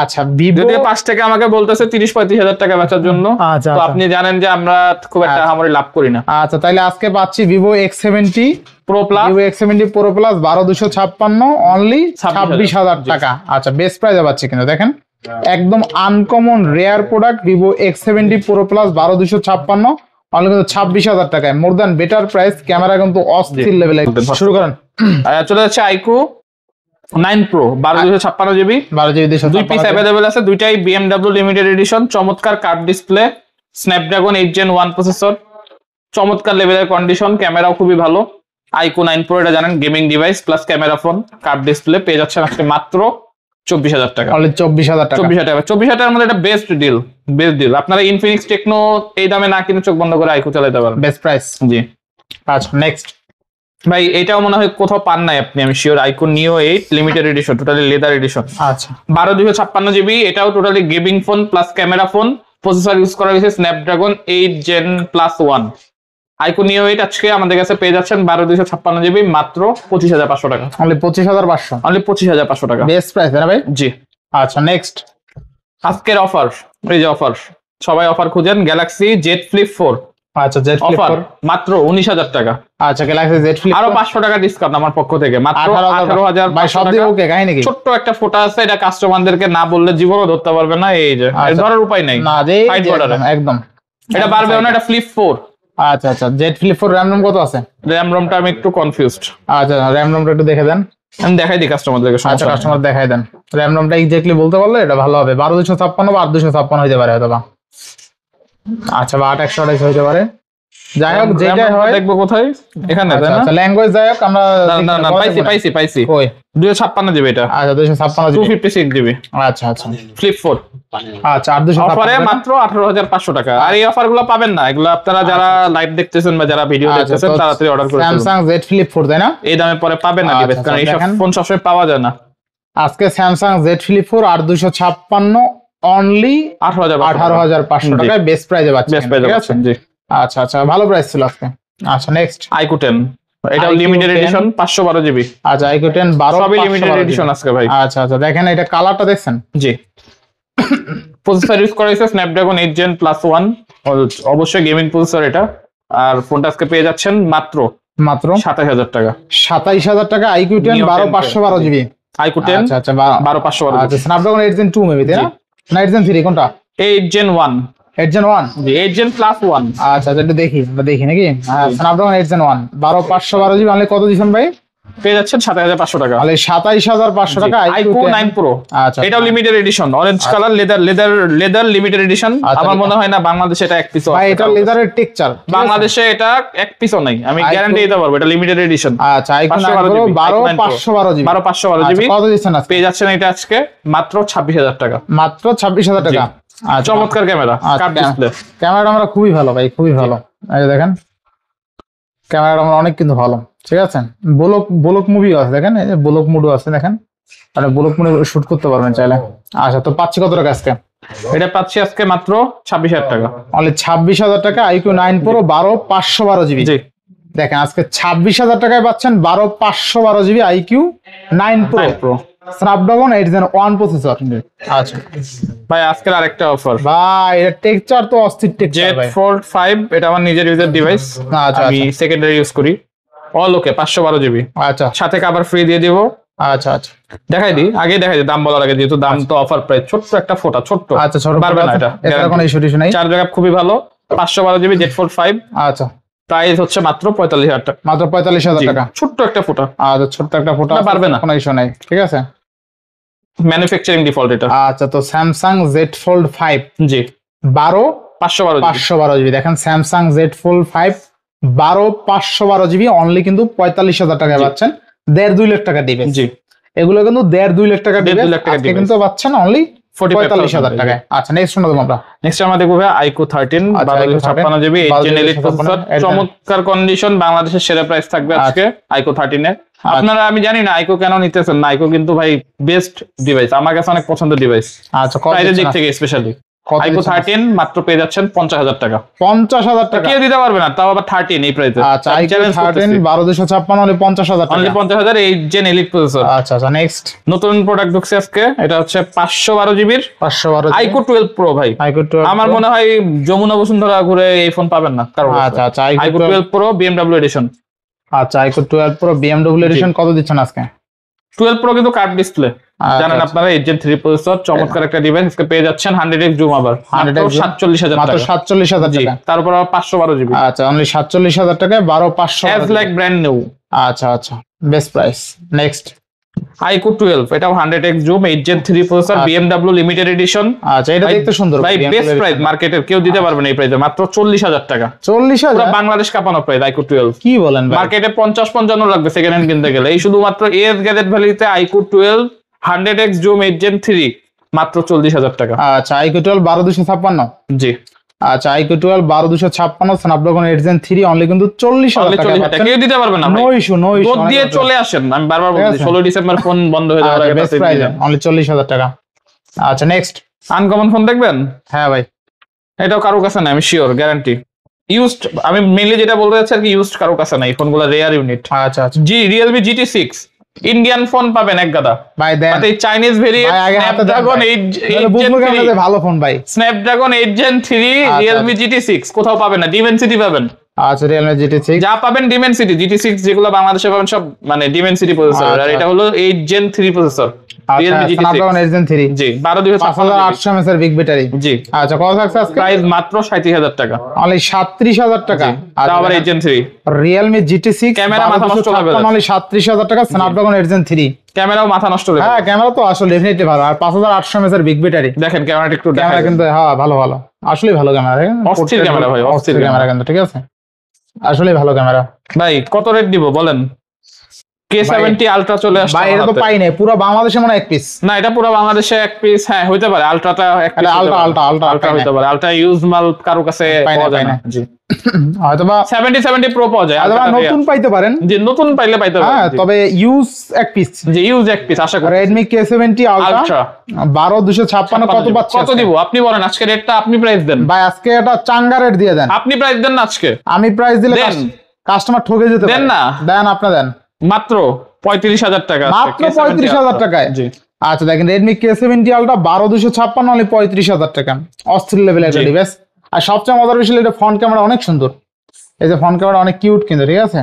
আচ্ছা ভিভো যদি 5 থেকে আমাকে বলতেছে 30-35,000 টাকা বেচার জন্য, আচ্ছা তো আপনি জানেন যে আমরা খুব একটা হামারি লাভ করি না। আচ্ছা তাহলে আজকে পাচ্ছি Vivo X70 Pro Plus, Vivo X70 Pro Plus 12,256 only 26,000 টাকা। আচ্ছা বেস্ট প্রাইসে পাচ্ছি কিন্তু দেখেন, একদম uncommon rare product Vivo X70 Pro Plus 12,256 only কিন্তু 26,000 টাকায়, more than better price. Camera কিন্তু অস্থির লেভেলে। শুরু করেন। চলে যাচ্ছে iQOO 9 Pro 12/256 GB, 12 GB দুই পিস अवेलेबल আছে, দুইটাই BMW লিমিটেড এডিশন, চমৎকার curve display, Snapdragon 8 Gen 1 processor, চমৎকার লেভেলের কন্ডিশন, ক্যামেরাও খুবই ভালো। iQOO 9 Pro এটা জানেন gaming device plus camera phone, curve display, পেয়ে যাচ্ছেন আজকে মাত্র 24,000 টাকা। অনলি 24,000 টাকা। 24,000 টাকার মধ্যে এটা বেস্ট ডিল। আপনারা ইনফিনিক্স টেকনো এই দামে না কিনে চোখ বন্ধ করে iQOO চালাতে পারেন, বেস্ট প্রাইস। জি। আচ্ছা নেক্সট ভাই এটাও মনে হয় কোথাও পান নাই আপনি, আমি sure, iQOO Neo 8 limited edition, totally leather addition. আচ্ছা 12/256 GB, এটাও totally gaming phone plus camera phone, processor use করা হয়েছে স্ন্যাপড্রাগন 8 Gen +1। iQOO Neo 8 আজকে আমাদের কাছে পেয়ে যাচ্ছেন 12/256 GB মাত্র 25,500 টাকা, অনলি 25,500, অনলি 25,500 টাকা, বেস্ট প্রাইস না ভাই? জি। আচ্ছা নেক্সট আজকের অফার, এই যে অফার, সবাই অফার খুঁজেন, গ্যালাক্সি জেড ফ্লিপ 4। আচ্ছা জেড ফ্লিপ 4 মাত্র 19,000 টাকা। আচ্ছা গ্যালাক্সি জেড ফ্লিপ আরো 500 টাকা ডিসকাউন্ট আমার পক্ষ থেকে, মাত্র 18,000 ভাই সব দিয়ে ওকে, কাহিনী কি? ছোট্ট একটা ফোটা আছে, এটা কাস্টমারদেরকে না বললে জীবনও ধরতে পারবে না, এই যে ধরার উপায় নাই না, একদম এটা পারবে না, এটা ফ্লিপ 4। আচ্ছা আচ্ছা জেড ফ্লিপ 4 র‍্যাম রম কত আছে? র‍্যাম রমটা আমি একটু কনফিউজড। আচ্ছা র‍্যাম রমটা একটু দেখে দেন, আমি দেখাই দিই কাস্টমারদেরকে। আচ্ছা কাস্টমার দেখাই দেন, র‍্যাম রমটা এক্স্যাক্টলি বলতে পারলে এটা ভালো হবে। 12/256 বা 8/256 হইতে পারে হয়তো বা, আচ্ছা বা 8/128 হইতে পারে, যাই হোক যেটাই হয়। দেখবো কোথায়, এখানে তাই না? আচ্ছা ল্যাঙ্গুয়েজ যাই হোক, আমরা না পাইছি কই 256 GB এটা। আচ্ছা 256 GB, 256 GB। আচ্ছা আচ্ছা ফ্লিপ 4 আচ্ছা 8/256 অফারে মাত্র 18,500 টাকা। আর এই অফারগুলো পাবেন না, এগুলো আপনারা যারা লাইভ দেখতেছেন বা যারা ভিডিও দেখতেছেন তাড়াতাড়ি অর্ডার করে ফেলুন। স্যামসাং জেড ফ্লিপ 4 তাই না? এই দামে পরে পাবেন না ডিভাইস, কারণ এই সব ফোন সবসময় পাওয়া যায় না। আজকে স্যামসাং জেড ফ্লিপ 4 8/256 অনলি 18,500 টাকায় বেস্ট প্রাইসে পাচ্ছেন। বেস্ট প্রাইসে পাচ্ছেন, জি। আচ্ছা আচ্ছা ভালো প্রাইস ছিল আজকে। আচ্ছা নেক্সট iQOO 10, এটা লিমিটেড এডিশন 512 GB। আচ্ছা iQOO 10 12 সবই লিমিটেড এডিশন আজকে ভাই। আচ্ছা আচ্ছা দেখেন এটা কালারটা দেখছেন? জি। প্রসেসর ইউজ করা হয়েছে স্ন্যাপড্রাগন 8 Gen +1, অবশ্যই গেমিং প্রসেসর এটা। আর ফোনটা আজকে পেয়ে যাচ্ছেন মাত্র 27,000 টাকা। 27,000 টাকা iQOO 10 12/512 GB। iQOO 10 আচ্ছা 12/512 আচ্ছা স্ন্যাপড্রাগন 8 Gen 2 মেবি তাই না? না 8 Gen 3 কোনটা? 8 Gen 1 8 Gen 1 জি 8 Gen +1 আচ্ছা এটা দেখি আমরা দেখি নাকি স্ন্যাপড্রাগন 8 Gen 1 12512 জিবি অনলি কত দিবেন ভাই পেয়ে যাচ্ছেন 27500 টাকা তাহলে 27500 টাকা iQOO 9 Pro আচ্ছা এটাও limited edition orange colour leather limited edition আমার মনে হয় না বাংলাদেশে এটা এক পিসও ভাই এটা লেদারের টেক্সচার বাংলাদেশে এটা এক পিসও নাই আমি গ্যারান্টি দিতে পারবো এটা লিমিটেড এডিশন আচ্ছা iQOO 9 Pro 12512 জিবি 12512 জিবি কত দিচ্ছেন আজকে পেয়ে যাচ্ছেন এটা আজকে মাত্র 26000 টাকা মাত্র 26000 টাকা আচ্ছা চমৎকার ক্যামেরা কার্ভ ডিসপ্লে ক্যামেরাটা আমরা খুবই ভালো ভাই খুবই ভালো এই যে দেখেন ক্যামেরাটা আমরা অনেক কিন্তু ভালো ঠিক আছে ব্লক মুভি আছে দেখেন এই যে ব্লক মুডও আছে দেখেন মানে ব্লক মুডে শুট করতে পারবেন চাইলে আচ্ছা তো পাচ্ছি কত টাকা আজকে এটা পাচ্ছি আজকে মাত্র 26000 টাকা অনলি 26000 টাকা iQOO 9 Pro 12512 জিবি জি দেখেন আজকে 26000 টাকায় পাচ্ছেন 12512 GB iQOO 9 Pro Snapdragon 8 Gen 1 processor আচ্ছা ভাই আজকের আরেকটা অফার ভাই এটা টেক্সচার তো অস্থির টেক্সচার ভাই Z Fold 5 এটা আমার নিজের ইউজার ডিভাইস আচ্ছা আমি সেকেন্ডারি ইউজ করি অল ওকে 512 জিবি আচ্ছা সাথে কভার ফ্রি দিয়ে দিব আচ্ছা আচ্ছা দেখাই দিই দাম বলার আগে যেহেতু দাম তো অফার প্রাইস ছোট্ট একটা ফোটা ছোট্ট আচ্ছা ছোট পারবে না এটা কোনো ইস্যু নাই চার্জ ব্যাকআপ খুবই ভালো 512 জিবি Z Fold 5 আচ্ছা প্রাইস হচ্ছে মাত্র 45000 টাকা মাত্র 45000 টাকা ছোট্ট একটা ফোটা আচ্ছা ছোট্ট একটা ফোটা পারবে না কোনো ইস্যু নাই ঠিক আছে ম্যানুফ্যাকচারিং ডিফল্ট এটা আচ্ছা তো স্যামসাং Z Fold 5 জি 512 জিবি দেখেন Samsung Z Fold 5 512 GB only কিন্তু 45000 টাকায় পাচ্ছেন 1.5-2 লাখ টাকা দিবেন জি এগুলো কিন্তু 1.5-2 লাখ টাকা দিবেন 1.5 লাখ টাকা আজকে কিন্তু পাচ্ছেন অনলি 45000 টাকায় আচ্ছা নেক্সট শুনে দেব আমরা নেক্সট আমরা দেখব ভাই iQOO 13 1256 GB 8 Gen Elite processor চমৎকার কন্ডিশন বাংলাদেশের সেরা প্রাইস থাকবে আজকে iQOO 13 এর আপনারা আমি জানি না iQOO কেন নিতেছেন না iQOO কিন্তু ভাই বেস্ট ডিভাইস আমার কাছে অনেক পছন্দের ডিভাইস আচ্ছা প্রাইসের দিক থেকে স্পেশালি iQOO 13 মাত্র পেয়ে যাচ্ছেন 50000 টাকা 50000 টাকা কেউ দিতে পারবে না তাও আবার 13 এই প্রাইসে আচ্ছা iQOO 13 12256 অনলি 50000 টাকা অনলি 50000 8 Gen Elite প্রসেসর আচ্ছা আচ্ছা নেক্সট নতুন প্রোডাক্ট ঢুকছে আজকে এটা হচ্ছে 512 জিবির 512 iQOO 12 Pro ভাই iQOO 12 আমার মনে হয় যমুনা বসুন্ধরা ঘুরে এই ফোন পাবেন না কারণ আচ্ছা আচ্ছা iQOO 12 Pro BMW এডিশন আচ্ছা iQOO 12 Pro BMW এডিশন কত দিচ্ছেন আজকে 12 Pro কিন্তু কার্ভ ডিসপ্লে জানেন আপনারা 8 Gen 3 প্রসেসর চমৎকার একটা ডিভাইস আজকে পেয়ে যাচ্ছেন 100x জুম আবার 47000 মাত্র টাকা 47000 টাকা তারপর আবার 512 জিবি আচ্ছা অনলি 47000 টাকায় 12500 অ্যাজ লাইক ব্র্যান্ড নিউ আচ্ছা আচ্ছা বেস্ট প্রাইস নেক্সট iQOO 12 এটাও 100x zoom 8 Gen 3 processor BMW limited edition আচ্ছা এটা দেখতে সুন্দর ভাই বেস্ট প্রাইস মার্কেটের কেউ দিতে পারবে না এই প্রাইসে মাত্র 40000 টাকা 40000 পুরো বাংলাদেশ কাঁপানো প্রাইস iQOO 12 কি বলেন ভাই মার্কেটে 50-55 লাগবে সেকেন্ড হ্যান্ড কিনতে গেলে এই শুধুমাত্র এস গ্যাজেট ভ্যালিতে iQOO 12 100x জুম 8 Gen 3 মাত্র 40000 টাকা আচ্ছা iQOO 12 12256 জি আচ্ছা iQOO 12 12256 স্ন্যাপড্রাগন 8 Gen 3 অনলি কিন্তু 40000 টাকা কেউ দিতে পারবে না নো ইস্যু দুধ দিয়ে চলে আসেন আমি বারবার বলছি 16 ডিসেম্বর ফোন বন্ধ হয়ে যাওয়ার আগে বেস্ট প্রাইস অনলি 40000 টাকা আচ্ছা নেক্সট আনকমন ফোন দেখবেন হ্যাঁ ভাই এটাও কারো কাছে না আমি শিওর গ্যারান্টি ইউজড আমি মেইনলি যেটা বলতে চাচ্ছি আর কি ইউজড কারো কাছে না এই ফোনগুলো রেয়ার ইউনিট আচ্ছা আচ্ছা Realme GT6 ইন্ডিয়ান ফোন পাবেন এক গাদা ভাই দেন এই চাইনিজ ভেরিয়েন্ট স্ন্যাপড্রাগন 8 ভালো ফোন ভাই স্ন্যাপড্রাগন 8 Gen 3 Realme GT6 কোথাও পাবেন না Dimensity পাবেন আচ্ছা Realme GT6 যা পাবেন Dimensity GT6 যেগুলো বাংলাদেশে পাবেন সব মানে Dimensity প্রসেসর আর এটা হলো 8 Gen 3 processor Realme GT6 Snapdragon 8 Gen 3 জি 12800 mAh এর বিগ ব্যাটারি জি আচ্ছা কত থাকছে আজকে প্রাইস মাত্র 37000 টাকা অনলি 37000 টাকা তাও আবার 8 Gen 3 Realme GT6 ক্যামেরা মাথা নষ্ট হবে অনলি 37000 টাকা স্ন্যাপড্রাগন 8 Gen 3 ক্যামেরাও মাথা নষ্ট হবে হ্যাঁ ক্যামেরা তো আসলে ডেফিনেটলি ভালো আর 5800 mAh এর বিগ ব্যাটারি দেখেন ক্যামেরাটা একটু ক্যামেরা দেখেন কিন্তু হ্যাঁ ভালো ভালো আসলে ভালো ক্যামেরা অস্থির ক্যামেরা ভাই অস্থির ক্যামেরা কিন্তু ঠিক আছে আসলে ভালো ক্যামেরা ভাই কত রেট দিব বলেন K70 আলট্রা চলে আসছে ভাই এটা তো পাই নাই পুরো বাংলাদেশে মনে এক পিস না এটা পুরো বাংলাদেশে এক পিস হ্যাঁ হইতে পারে আলট্রাটা এক পিস আলট্রা হইতে পারে আলট্রা ইউজ মাল কারো কাছে পাওয়া যায় না জি হয়তোবা 70 প্রো পাওয়া যায় অথবা নতুন পাইতে পারেন জি নতুন পাইলে পাইতে পারেন হ্যাঁ তবে ইউজ এক পিস জি ইউজ এক পিস আশা করি Redmi K70 আলট্রা 12256 কত পাচ্ছেন কত দিব আপনি বলেন আজকে রেটটা আপনি প্রাইস দেন ভাই আজকে এটা চাঙ্গা রেট দিয়ে দেন আপনি প্রাইস দেন না আজকে আমি প্রাইস দিলে দেন। কাস্টমার ঠকে যেতে পারে দেন না। দেন আপনি দেন মাত্র 35000 টাকা মাত্র 35000 টাকায় জি আচ্ছা দেখেন Redmi K70 Ultra 12256 অনলি 35000 টাকা অস্থির লেভেলের একটা ডিভাইস আর সবচেয়ে মজার বিষয় এটা ফ্রন্ট ক্যামেরা অনেক সুন্দর এই যে ফ্রন্ট ক্যামেরা অনেক কিউট কিন্তু ঠিক আছে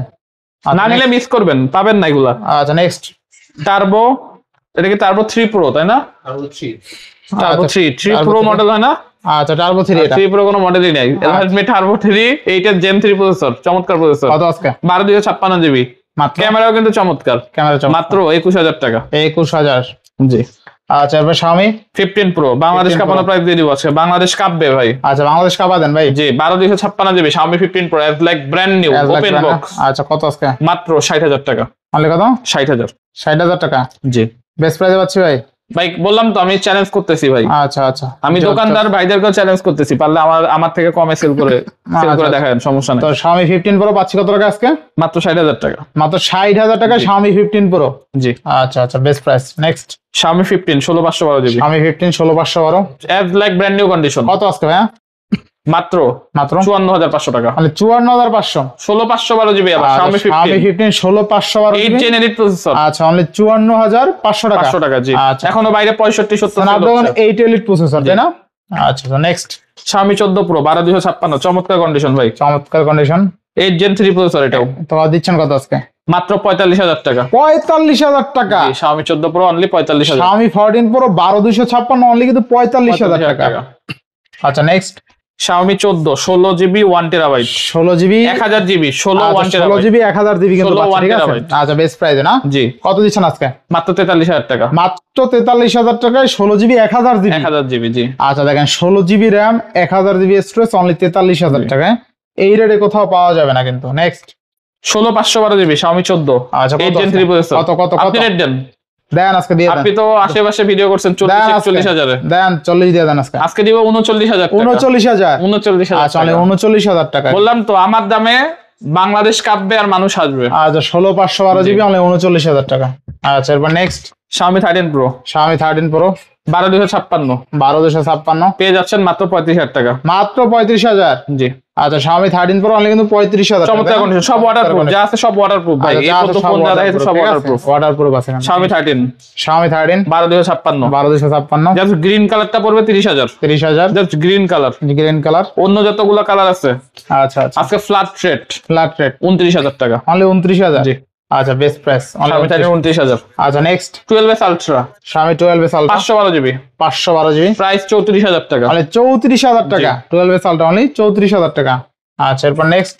না নিলে মিস করবেন পাবেন না এগুলা আচ্ছা নেক্সট টার্বো এটা কি টার্বো 3 প্রো তাই না আর 3 টার্বো 3 প্রো মডেল হয় না আচ্ছা টার্বো 3 এটা 3 প্রো কোনো মডেলই নাই। Redmi Turbo 3 8 Gen 3 প্রসেসর, চমৎকার প্রসেসর। কত আজকে? 12256 জিবি। মাত্র ক্যামেরাও কিন্তু চমৎকার, ক্যামেরা মাত্র 21000 টাকা। 21000। জি। আচ্ছা এবার Xiaomi 15 প্রো বাংলাদেশ কাপানো প্রাইস দিয়ে দিব আজকে, বাংলাদেশ কাঁপবে ভাই। আচ্ছা বাংলাদেশ কাপা দেন ভাই। জি 12256 GB Xiaomi 15 pro as like brand new open box. আচ্ছা কত আজকে? মাত্র 60000 টাকা। অনলি কত? 60000। 60000 টাকা। জি বেস্ট প্রাইসে পাচ্ছি ভাই। ভাই বললাম তো আমি চ্যালেঞ্জ করতেছি ভাই। আচ্ছা আচ্ছা আমি দোকানদার ভাইদেরকেও চ্যালেঞ্জ করতেছি, পারলে আমার থেকে কমে সেল করে দেখাবেন, সমস্যা নেই। তো Xiaomi 15 Pro পাচ্ছি কত টাকা আজকে? মাত্র 60000 টাকা। মাত্র 60000 টাকা Xiaomi 15 Pro। জি। আচ্ছা আচ্ছা best price. Next Xiaomi 15 16512 GB. Xiaomi 15 16512 as like brand new condition. কত আজকে ভাই? মাত্র মাত্র 54500 টাকা। মানে 54500। 16512 জিবি আবার Xiaomi 15 16512 8 জেন এডিট প্রসেসর। আচ্ছা অনলি 54500 টাকা। 500 টাকা। জি। আচ্ছা এখনো বাইরে 65 70 Snapdragon 8 Elite প্রসেসর তাই না? আচ্ছা তো নেক্সট Xiaomi 14 Pro 12256 চমৎকার কন্ডিশন ভাই, চমৎকার কন্ডিশন। 8 জেন 3 প্রসেসর এটাও। তো দিচ্ছেন কত আজকে? মাত্র 45000 টাকা। 45000 টাকা। জি Xiaomi 14 Pro only 45000। Xiaomi 14 Pro 12256 only কিন্তু 45000 টাকা। আচ্ছা next Xiaomi 14 16 GB 1 terabyte 16 GB 1000 GB 16 1 16 terabyte GB 1000 GB কিন্তু 16 পাচ্ছেন, ঠিক আছে? terabyte। আচ্ছা বেস্ট প্রাইসে না? জি। কত দিচ্ছেন আজকে? মাত্র 43000 টাকা। মাত্র 43000 টাকায় 16 জিবি 1000 জিবি। 1000 জিবি। জি। আচ্ছা দেখেন 16 GB RAM 1000 GB storage only 43000 টাকায়। এই রেটে কোথাও পাওয়া যাবে না কিন্তু। নেক্সট 16512 জিবি Xiaomi 14 আচ্ছা 8 কত জেন আজকে? 3 প্রসেসর। কত কত কত? আপনি রেট দেন। দেন আজকে দিয়ে দেন। আপনি তো আশেপাশে ভিডিও করছেন দেন 40-40000 এ। দেন 40 দিয়ে দেন আজকে। আজকে দিব 39000 টাকা। 39000। 39000 আচ্ছা অনলি 39000 টাকা। বললাম তো আমার দামে বাংলাদেশ কাঁপবে আর মানুষ আসবে। আচ্ছা 16512 জিবি অনলি 39000 টাকা। আচ্ছা এরপর next Xiaomi 13 Pro Xiaomi 13 Pro 12256 12256 পেয়ে যাচ্ছেন মাত্র 35000 টাকা। মাত্র 35000। জি। আচ্ছা Xiaomi 13 Pro অনলি কিন্তু 35000 টাকা। চমৎকার কন্ডিশন, সব ওয়াটারপ্রুফ, যা আছে সব ওয়াটারপ্রুফ ভাই। এই পর্যন্ত ফোন যা দেখাইছে সব ওয়াটারপ্রুফ। ওয়াটারপ্রুফ আছে এখানে। Xiaomi 13 12256 12256 জাস্ট গ্রিন কালারটা পড়বে 30000। 30000 just green colour, green colour. অন্য যতগুলো কালার আছে আচ্ছা আচ্ছা আজকে ফ্ল্যাট রেট ফ্ল্যাট রেট 29000 টাকা। অনলি 29000। জি। আচ্ছা বেস্ট প্রাইস Xiaomi 13 29000। আচ্ছা next 12s Ultra Xiaomi 12s Ultra 512 GB 512 GB price 34000 টাকা। অনলি 34000 টাকা। 12s Ultra অনলি 34000 টাকা। আচ্ছা এরপর next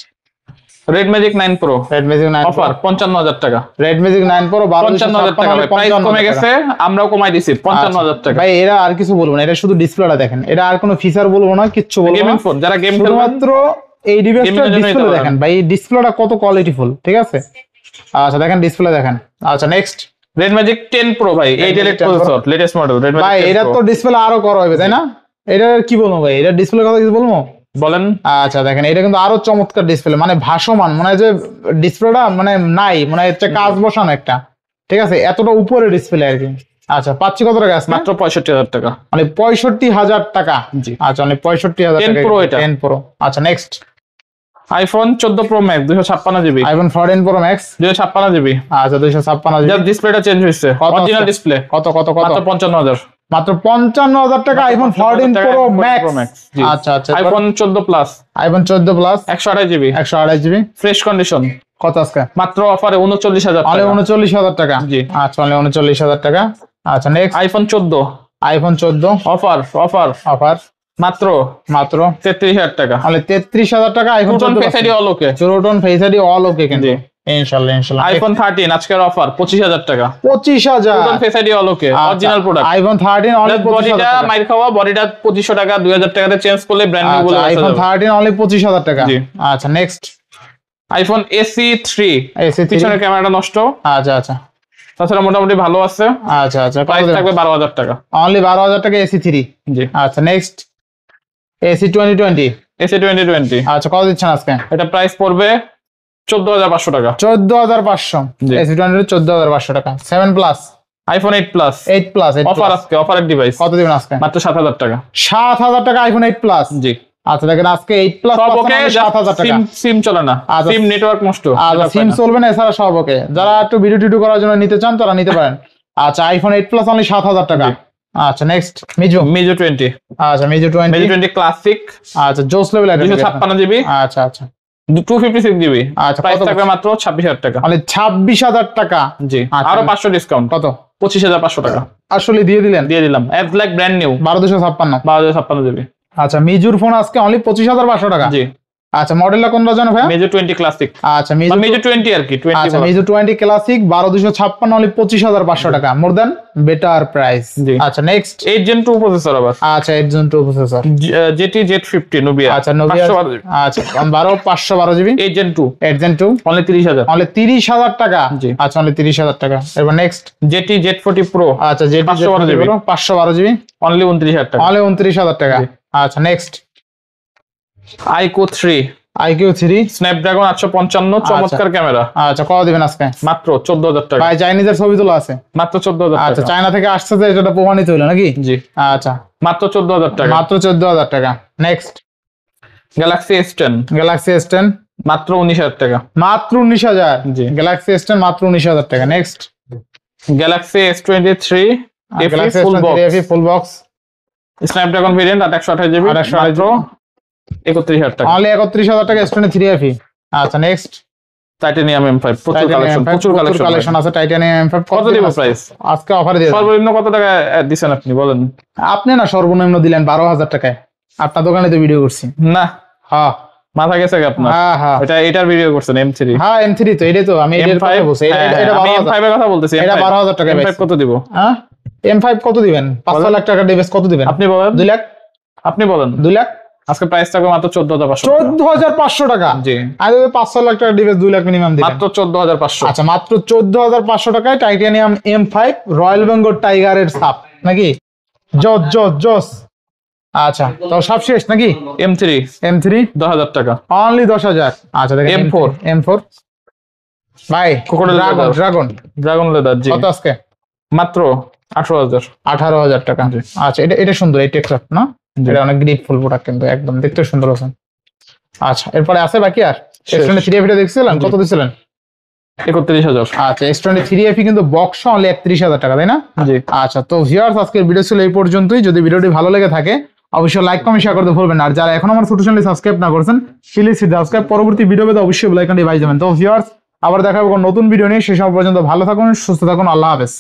Red Magic 9 Pro Red Magic 9 offer 55000 টাকা। Red Magic 9 Pro 55000 টাকা ভাই, প্রাইস কমে গেছে, আমরাও কমাই দিছি 55000 টাকা। ভাই এরা আর কিছু বলবো না, এটা শুধু ডিসপ্লেটা দেখেন, এটা আর কোনো ফিচার বলবো না, কিচ্ছু বলবো না। গেমিং ফোন, যারা গেম খেলবেন শুধুমাত্র এই ডিভাইসটার Gaming এর জন্য ডিসপ্লে নিতে দেখেন ভাই, এই ডিসপ্লেটা কত কোয়ালিটিফুল, ঠিক আছে? আচ্ছা দেখেন ডিসপ্লে দেখেন। আচ্ছা নেক্সট Red Magic 10 Pro ভাই 8 Elite processor, latest model Red Magic ভাই 10 এটা Pro। তো ডিসপ্লে আরো বড় হবে তাই না? এটা কি বলবো ভাই, এটা ডিসপ্লে কথা কিছু বলবো? বলেন। আচ্ছা দেখেন এটা কিন্তু আরো চমৎকার ডিসপ্লে, মানে ভাসমান, মনে হয় যে ডিসপ্লেটা মানে নাই, মনে হয় হচ্ছে কাজ বসানো একটা, ঠিক আছে? এতটা উপরে ডিসপ্লে আর কি। আচ্ছা পাচ্ছি কত টাকা আজকে? মাত্র 65000 টাকা। মানে 65000 টাকা। জি। আচ্ছা মানে 65000 10 টাকা। Pro এটা। 10 Pro। আচ্ছা next iPhone 14 Pro Max 256 GB iPhone 14 Pro Max 256 GB. আচ্ছা 256 জিবি। জাস্ট ডিসপ্লেটা চেঞ্জ হইছে, কত অরিজিনাল আছে? ডিসপ্লে। কত কত কত? মাত্র 55000। মাত্র 55000 টাকা iPhone 14 Pro Max। জি। আচ্ছা আচ্ছা iPhone 14 Plus iPhone 14 Plus 128 GB 128 GB fresh condition. কত আজকে? মাত্র অফারে 39000 অনলি টাকা। 39000 টাকা। জি। আচ্ছা অনলি 39000 টাকা। আচ্ছা next iPhone 14 iPhone 14 offer offer মাত্র মাত্র 33000 টাকা। অনলি 33000 টাকা iPhone 14 ফেস আইডি অল ওকে। True Face ID অল ওকে কিন্তু। জি। ইনশাআল্লাহ ইনশাআল্লাহ। iPhone 13 আজকের অফার 25000 টাকা। 25000 ফেস আইডি অল ওকে, অরিজিনাল প্রোডাক্ট। iPhone 13 অনলি 25000 বডিটা টাকা। মাইর খাওয়া, বডিটা 2500 টাকা 2000 টাকাতে চেঞ্জ করলে ব্র্যান্ড নিউ বলে আচ্ছা আসা iPhone যাবে। 13 অনলি 25000 টাকা। জি। আচ্ছা নেক্সট iPhone SE 3 AC3 পিছনের ক্যামেরাটা নষ্ট, আচ্ছা আচ্ছা তাছাড়া মোটামুটি ভালো আছে। আচ্ছা আচ্ছা প্রাইস থাকবে 12000 টাকা। অনলি 12000 টাকা AC3। জি। আচ্ছা নেক্সট AC 2020 SE 2020 আচ্ছা কত দিচ্ছেন আজকে? এটা প্রাইস পড়বে 14500 টাকা। 14500। জি। AC 2020 14500 টাকা। 7 plus iPhone 8 Plus 8 plus offer আজকে, অফারের ডিভাইস কত দিবেন আজকে? মাত্র 7000 টাকা। 7000 টাকা iPhone 8 প্লাস। জি। আচ্ছা দেখেন আজকে 8 প্লাস সব ওকে, 7000 টাকা। সিম চলে না, আচ্ছা। সিম নেটওয়ার্ক নষ্ট। আচ্ছা সিম চলবে না, এছাড়া সব ওকে। যারা একটু ভিডিও টিডিও করার জন্য নিতে চান তারা নিতে পারেন। আচ্ছা iPhone 8 প্লাস অনলি 7000 টাকা। আচ্ছা নেক্সট মিজু মিজু 20 আচ্ছা মিজু 20 মিজু 20 ক্লাসিক আচ্ছা জোস লেভেল এটা 256 জিবি আচ্ছা আচ্ছা 256 জিবি। আচ্ছা প্রাইস কত থাকবে মাত্র 26000 টাকা। অনলি 26000 টাকা। জি। আচ্ছা। আরো 500 ডিসকাউন্ট, কত? 25500 টাকা আসলে দিয়ে দিলেন দিয়ে দিলাম, as like brand new 12256 12056 GB. আচ্ছা মিজুর ফোন আজকে অনলি 25,500 টাকা। জি আচ্ছা মডেলটা কোনটা জানো ভাই? Major 20 classic. আচ্ছা মিজু মেজর 20 আর কি 20 আচ্ছা মিজু 20 ক্লাসিক 12256 অনলি 25,500 টাকা, মোর দেন বেটার প্রাইস। জি। আচ্ছা নেক্সট 8 Gen 2 প্রসেসর আবার। আচ্ছা 8 Gen 2 processor. GT Z50 Nubia। আচ্ছা Nubia 512 আচ্ছা 512 GB 8 Gen 2 8 Gen 2 only 30,000। Only 30,000 টাকা। জি। আচ্ছা অনলি 30,000 টাকা। এবার নেক্সট GT Z40 Pro আচ্ছা যেটি 512 জিবি 512 জিবি অনলি 29,000 টাকা। অনলি 29,000 টাকা। জি। আচ্ছা নেক্সট iQOO 3 IQ3 স্ন্যাপড্রাগন 855 চমৎকার ক্যামেরা। আচ্ছা কত দিবেন আজকে? মাত্র 14,000 টাকা। ভাই চাইনিজের ছবি তোলা আছে। মাত্র 14,000 আচ্ছা টাকা। চায়না থেকে আসছে যে এটা প্রমাণিত হলো নাকি? জি আচ্ছা মাত্র 14,000 টাকা। মাত্র 14,000 টাকা। Next Galaxy S10 Galaxy S10 মাত্র 19,000 টাকা। মাত্র 19,000। জি। গ্যালাক্সি S10 মাত্র 19,000 টাকা। নেক্সট গ্যালাক্সি S23 গ্যালাক্সি ফুল S10 box 3FE full box Snapdragon variant 128 GB 128 মাত্র 31,000 টাকা। অনলি 31,000 টাকা S10 3FE। আচ্ছা নেক্সট টাইটানিয়াম M5 প্রচুর কালেকশন প্রচুর কালেকশন আছে টাইটানিয়াম M5 কত দিব প্রাইস? আজকে অফারে দিয়ে দেন। সর্বনিম্ন কত টাকা দিবেন আপনি বলেন? আপনি না সর্বনিম্ন দিলেন 12,000 টাকায়। আপনার দোকানে তো ভিডিও করছি। না হ্যাঁ মাথা গেছে কি আপনার? হ্যাঁ হ্যাঁ এটার ভিডিও করছেন M3 হ্যাঁ M3 তো এটাই তো আমি এটার কথা বলছি। এটা আমি 12,000 M5 এর কথা বলতেছি। এটা 12,000 টাকা M5 কত দিব? হ্যাঁ M5 কত দিবেন? 5 লাখ টাকা ডিভাইস কত দিবেন? আপনি বলেন। 2 লাখ আপনি বলেন। 2 লাখ আজকে প্রাইস থাকবে মাত্র 14,500 টাকা। 14,500 টাকা। জি আর 5 লাখ টাকা ডিভাইস 2 লাখ মিনিমাম দিবেন। মাত্র 14,500। আচ্ছা মাত্র 14,500 টাকায় টাইটানিয়াম M5 রয়্যাল বেঙ্গল টাইগারের সাপ নাকি? জস জস জস। আচ্ছা তো সব শেষ নাকি? M3 M3 10,000 টাকা। অনলি 10,000। আচ্ছা দেখেন M4 M4 ভাই Crocodile leather। Dragon dragon leather জি কত আজকে? মাত্র 18,000। 18,000 টাকা। জি। আচ্ছা এটা সুন্দর এই টেক্সচার না? জি। এটা অনেক গ্রিপফুল প্রোডাক্ট কিন্তু একদম দেখতে সুন্দর আছে। আচ্ছা এরপরে আছে বাকি আর শেষ। S20 3FE দেখছিলেন জি। কত দিছিলেন? 31,000। আচ্ছা S20 3FE কিন্তু বক্স অনলি 31,000 টাকা তাই না? জি আচ্ছা তো ভিউয়ার্স আজকের ভিডিও ছিল এই পর্যন্তই। যদি ভিডিওটি ভালো লেগে থাকে অবশ্যই লাইক কমেন্ট শেয়ার করতে ভুলবেন না। আর যারা এখন আমার ছোট চ্যানেল সাবস্ক্রাইব না করেছেন প্লিজ সাবস্ক্রাইব, পরবর্তী ভিডিও পেতে অবশ্যই বেল আইকনটি বাজিয়ে দেবেন। তো ভিউয়ার্স আবার দেখা হবে নতুন ভিডিও নিয়ে। সেই সময় পর্যন্ত ভালো থাকুন সুস্থ থাকুন আল্লাহ হাফেজ।